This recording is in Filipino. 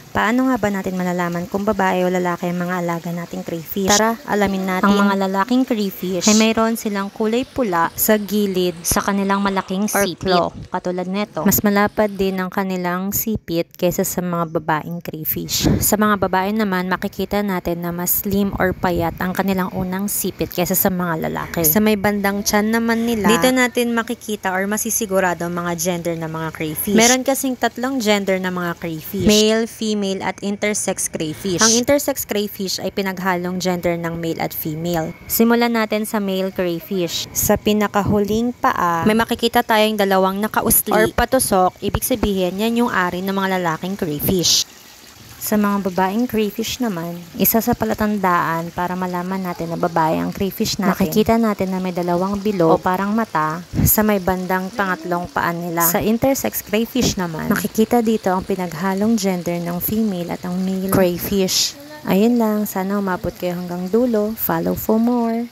Paano nga ba natin malalaman kung babae o lalaki ang mga alaga nating crayfish? Tara, alamin natin. Ang mga lalaking crayfish ay mayroon silang kulay pula sa gilid sa kanilang malaking sipit. Katulad nito, mas malapad din ang kanilang sipit kaysa sa mga babaeng crayfish. Sa mga babae naman, makikita natin na mas slim or payat ang kanilang unang sipit kaysa sa mga lalaki. Sa may bandang tiyan naman nila, dito natin makikita or masisigurado ang mga gender ng mga crayfish. Meron kasing tatlong gender ng mga crayfish: male, female, at intersex crayfish. Ang intersex crayfish ay pinaghalong gender ng male at female. Simulan natin sa male crayfish. Sa pinakahuling paa, may makikita tayong dalawang nakausli or patusok. Ibig sabihin, yan yung ari ng mga lalaking crayfish. Sa mga babaeng crayfish naman, isa sa palatandaan para malaman natin na babae ang crayfish natin, makikita natin na may dalawang bilog o parang mata sa may bandang pangatlong paan nila. Sa intersex crayfish naman, makikita dito ang pinaghalong gender ng female at ang male crayfish. Ayun lang, sana umabot kayo hanggang dulo. Follow for more.